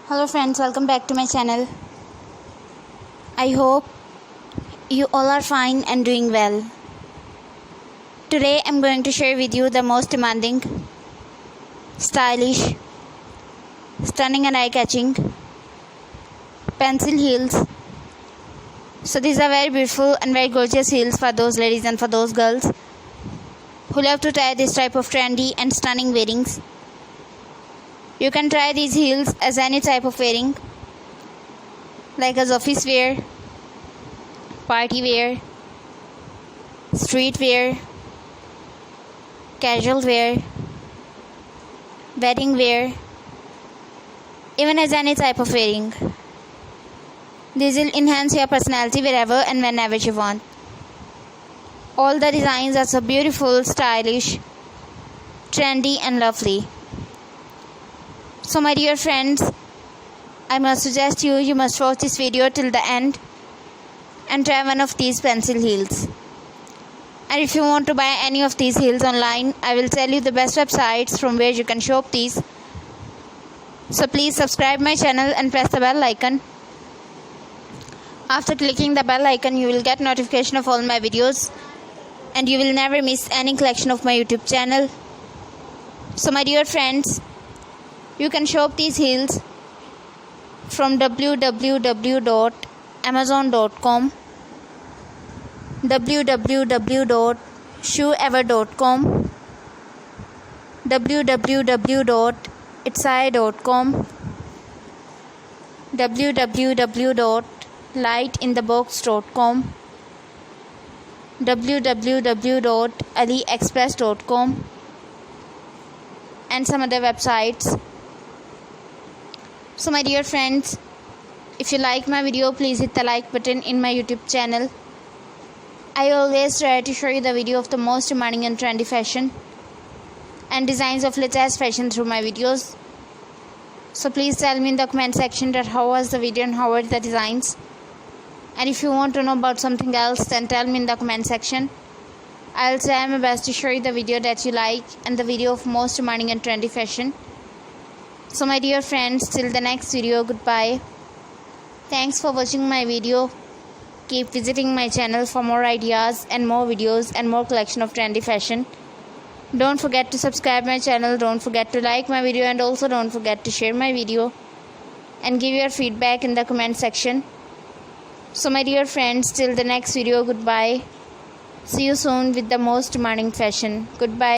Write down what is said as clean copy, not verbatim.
Hello friends, welcome back to my channel. I hope you all are fine and doing well. Today I'm going to share with you the most demanding, stylish, stunning and eye-catching pencil heels. So these are very beautiful and very gorgeous heels for those ladies and for those girls who love to try this type of trendy and stunning wearings. You can try these heels as any type of wearing, like as office wear, party wear, street wear, casual wear, wedding wear, even as any type of wearing. These will enhance your personality wherever and whenever you want. All the designs are so beautiful, stylish, trendy and lovely. So my dear friends, I must suggest you must watch this video till the end and try one of these pencil heels. And if you want to buy any of these heels online, I will tell you the best websites from where you can shop these. So please subscribe my channel and press the bell icon. After clicking the bell icon, you will get notification of all my videos and you will never miss any collection of my YouTube channel. So my dear friends, you can shop these heels from www.amazon.com, www.shoeever.com, www.itsai.com, www.lightinthebox.com, www.aliexpress.com, and some other websites. So my dear friends, if you like my video, please hit the like button in my YouTube channel. I always try to show you the video of the most demanding and trendy fashion and designs of latest fashion through my videos. So please tell me in the comment section that how was the video and how were the designs. And if you want to know about something else, then tell me in the comment section. I'll try my best to show you the video that you like and the video of most demanding and trendy fashion. So my dear friends, till the next video, goodbye. Thanks for watching my video. Keep visiting my channel for more ideas and more videos and more collection of trendy fashion. Don't forget to subscribe my channel, don't forget to like my video, and also don't forget to share my video and give your feedback in the comment section. So my dear friends, till the next video, goodbye. See you soon with the most demanding fashion. Goodbye.